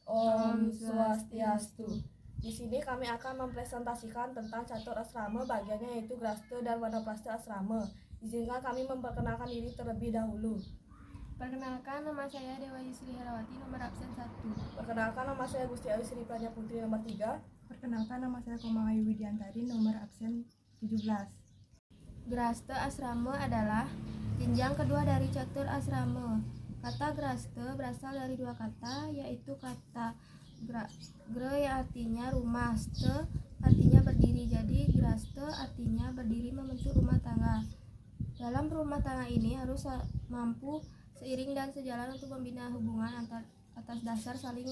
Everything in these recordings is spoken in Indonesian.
Om Swastiastu. Di sini kami akan mempresentasikan tentang catur asrama, bagiannya yaitu graste dan wanaprastha asrama. Izinkan kami memperkenalkan diri terlebih dahulu. Perkenalkan, nama saya Dewa Yusri Herawati, nomor absen 1. Perkenalkan, nama saya Gusti Ayu Sri Pranya Putri, nomor 3. Perkenalkan, nama saya Komangayu Widiantari, nomor absen 17. Graste asrama adalah jenjang kedua dari catur asrama. Kata graste berasal dari dua kata, yaitu kata gre yang artinya rumah, ste artinya berdiri. Jadi graste artinya berdiri membentuk rumah tangga. Dalam rumah tangga ini harus mampu seiring dan sejalan untuk membina hubungan atas dasar saling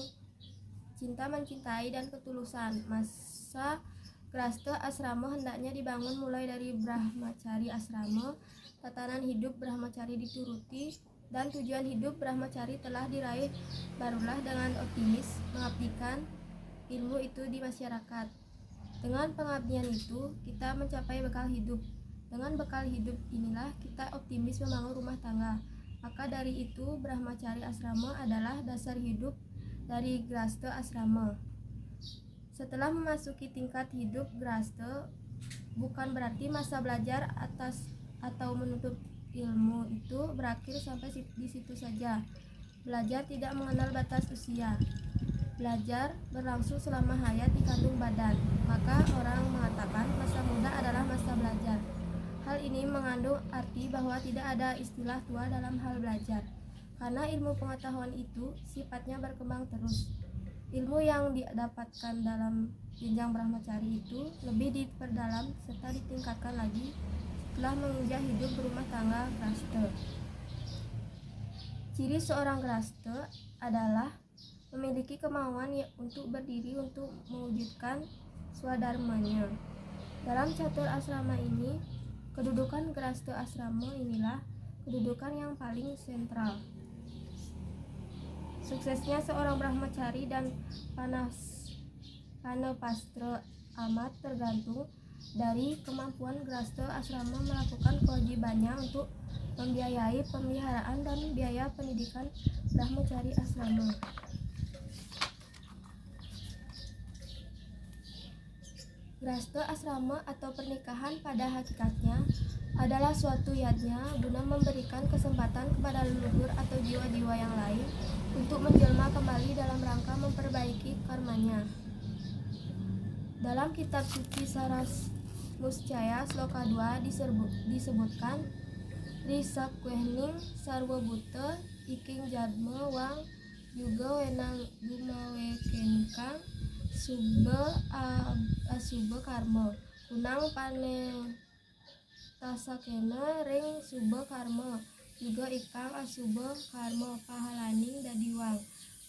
cinta mencintai dan ketulusan. Masa graste asrama hendaknya dibangun mulai dari brahmacari asrama. Tatanan hidup brahmacari dituruti dan tujuan hidup brahmacari telah diraih, barulah dengan optimis mengabdikan ilmu itu di masyarakat. Dengan pengabdian itu kita mencapai bekal hidup. Dengan bekal hidup inilah kita optimis membangun rumah tangga. Maka dari itu brahmacari asrama adalah dasar hidup dari graste asrama. Setelah memasuki tingkat hidup graste, bukan berarti masa belajar atau menuntut ilmu itu berakhir sampai di situ saja. Belajar tidak mengenal batas usia. Belajar berlangsung selama hayat di kandung badan. Maka orang mengatakan masa muda adalah masa belajar. Hal ini mengandung arti bahwa tidak ada istilah tua dalam hal belajar, karena ilmu pengetahuan itu sifatnya berkembang terus. Ilmu yang didapatkan dalam jenjang brahmacari itu lebih diperdalam serta ditingkatkan lagi setelah menginjak hidup berumah tangga graste. Ciri seorang graste adalah memiliki kemauan untuk berdiri untuk mewujudkan swadharmanya. Dalam catur asrama ini, kedudukan graste asrama inilah kedudukan yang paling sentral. Suksesnya seorang brahmacari dan panapastra amat tergantung dari kemampuan graste asrama melakukan kewajibannya untuk membiayai pemeliharaan dan biaya pendidikan brahmacari asrama. Graste asrama atau pernikahan pada hakikatnya adalah suatu yajna guna memberikan kesempatan kepada leluhur atau jiwa-jiwa yang lain untuk menjelma kembali dalam rangka memperbaiki karmanya. Dalam kitab suci Saras Muscaya sloka 2 disebutkan Risakwening sarwa buta iking jadma wang juga wenang gumawekenkang asuba karma kunang pane tasakena ring suba karma juga ikang asuba karma pahalaning dadiwang.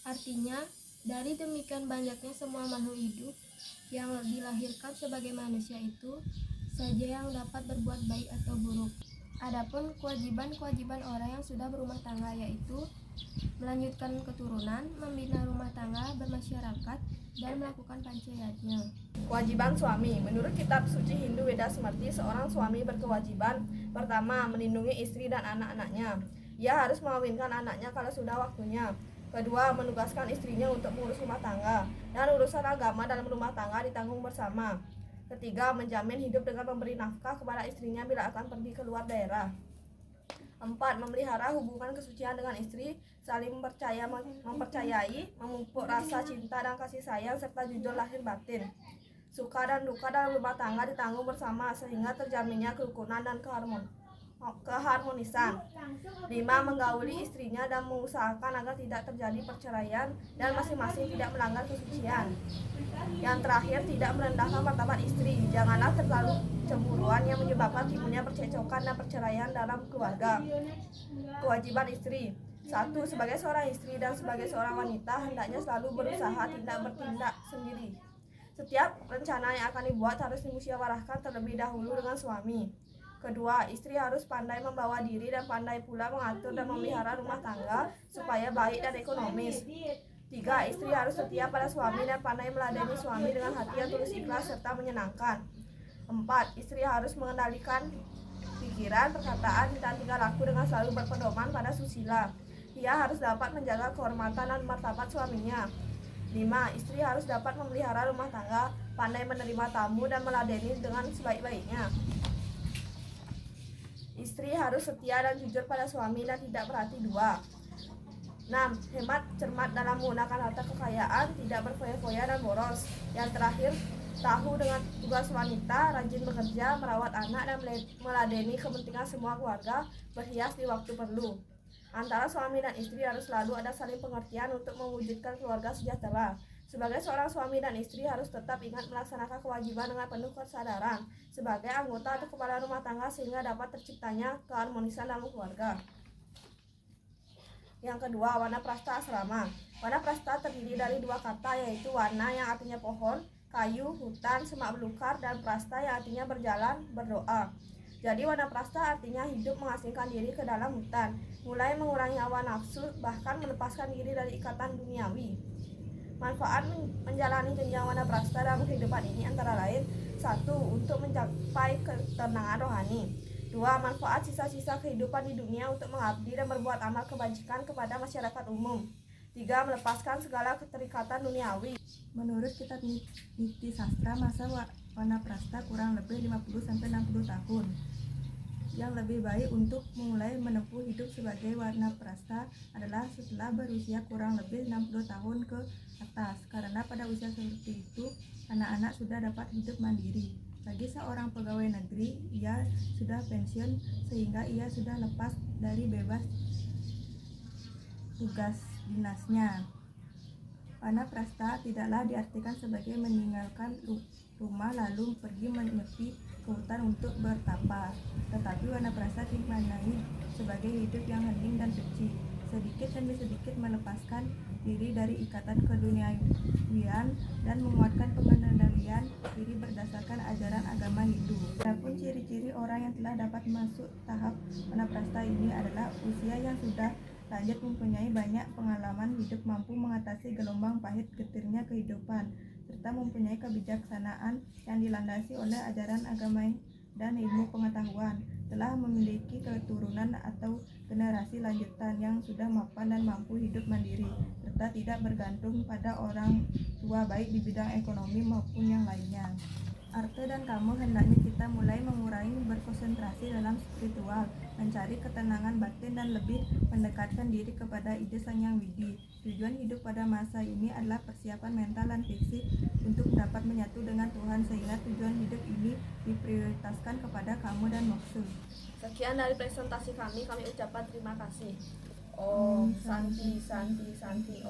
Artinya, dari demikian banyaknya semua makhluk hidup yang dilahirkan sebagai manusia itu saja yang dapat berbuat baik atau buruk. Adapun kewajiban-kewajiban orang yang sudah berumah tangga yaitu melanjutkan keturunan, membina rumah tangga, bermasyarakat, dan melakukan pancayatnya. Kewajiban suami. Menurut kitab suci Hindu Weda Smriti, seorang suami berkewajiban pertama, melindungi istri dan anak-anaknya. Ia harus mengawinkan anaknya kalau sudah waktunya. Kedua, menugaskan istrinya untuk mengurus rumah tangga, dan urusan agama dalam rumah tangga ditanggung bersama. Ketiga, menjamin hidup dengan memberi nafkah kepada istrinya bila akan pergi ke luar daerah. 4. Memelihara hubungan kesucian dengan istri, saling mempercayai, memupuk rasa cinta dan kasih sayang, serta jujur lahir batin. Suka dan duka dalam rumah tangga ditanggung bersama sehingga terjaminnya kerukunan dan keharmonisan. 5. Menggauli istrinya dan mengusahakan agar tidak terjadi perceraian dan masing-masing tidak melanggar kesucian. Yang terakhir, tidak merendahkan martabat istri. Janganlah terlalu cemburuan yang menyebabkan timbulnya percecokan dan perceraian dalam keluarga. Kewajiban istri. 1. Sebagai seorang istri dan sebagai seorang wanita hendaknya selalu berusaha tidak bertindak sendiri. Setiap rencana yang akan dibuat harus dimusyawarahkan terlebih dahulu dengan suami. Kedua, istri harus pandai membawa diri dan pandai pula mengatur dan memelihara rumah tangga supaya baik dan ekonomis. 3. Istri harus setia pada suami dan pandai meladeni suami dengan hati yang tulus ikhlas serta menyenangkan. 4. Istri harus mengendalikan pikiran, perkataan, dan tingkah laku dengan selalu berpedoman pada susila. Ia harus dapat menjaga kehormatan dan martabat suaminya. 5. Istri harus dapat memelihara rumah tangga, pandai menerima tamu dan meladeni dengan sebaik-baiknya. Istri harus setia dan jujur pada suami dan tidak berhati dua. 6. Hemat cermat dalam menggunakan harta kekayaan, tidak berfoya-foya dan boros. Yang terakhir, tahu dengan tugas wanita, rajin bekerja, merawat anak dan meladeni kepentingan semua keluarga, berhias di waktu perlu. Antara suami dan istri harus selalu ada saling pengertian untuk mewujudkan keluarga sejahtera. Sebagai seorang suami dan istri harus tetap ingat melaksanakan kewajiban dengan penuh kesadaran sebagai anggota atau kepala rumah tangga sehingga dapat terciptanya keharmonisan dalam keluarga. Yang kedua, warna prasta asrama. Warna prasta terdiri dari dua kata, yaitu warna yang artinya pohon, kayu, hutan, semak belukar, dan prasta yang artinya berjalan, berdoa. Jadi warna prasta artinya hidup mengasingkan diri ke dalam hutan, mulai mengurangi hawa nafsu, bahkan melepaskan diri dari ikatan duniawi. Manfaat menjalani jenjang warna prasta dalam kehidupan ini antara lain: 1. Untuk mencapai ketenangan rohani. 2. Manfaat sisa-sisa kehidupan di dunia untuk mengabdi dan berbuat amal kebajikan kepada masyarakat umum. 3. Melepaskan segala keterikatan duniawi. Menurut kitab Niti Sastra, masa warna prasta kurang lebih 50-60 tahun. Yang lebih baik untuk memulai menempuh hidup sebagai warna prasta adalah setelah berusia kurang lebih 60 tahun ke atas, karena pada usia seperti itu anak-anak sudah dapat hidup mandiri. Bagi seorang pegawai negeri, ia sudah pensiun sehingga ia sudah lepas dari bebas tugas dinasnya. Warna prasta tidaklah diartikan sebagai meninggalkan rumah lalu pergi menyepi ke hutan untuk bertapa, tetapi warna prasta dimaknai sebagai hidup yang hening dan suci, sedikit demi sedikit melepaskan diri dari ikatan keduniawian dan menguatkan pengendalian diri berdasarkan ajaran agama Hindu. Adapun ciri-ciri orang yang telah dapat masuk tahap warna prasta ini adalah usia yang sudah lanjut, mempunyai banyak pengalaman hidup, mampu mengatasi gelombang pahit getirnya kehidupan, serta mempunyai kebijaksanaan yang dilandasi oleh ajaran agama dan ilmu pengetahuan, telah memiliki keturunan atau generasi lanjutan yang sudah mapan dan mampu hidup mandiri, serta tidak bergantung pada orang tua baik di bidang ekonomi maupun yang lainnya. Arte dan kamu hendaknya kita mulai mengurangi berkonsentrasi dalam spiritual, mencari ketenangan batin dan lebih mendekatkan diri kepada ide Sang Yang Widi. Tujuan hidup pada masa ini adalah persiapan mental dan fisik untuk dapat menyatu dengan Tuhan, sehingga tujuan hidup ini diprioritaskan kepada kamu dan moksha. Sekian dari presentasi kami ucapkan terima kasih. Om Santi Santi Santi Om.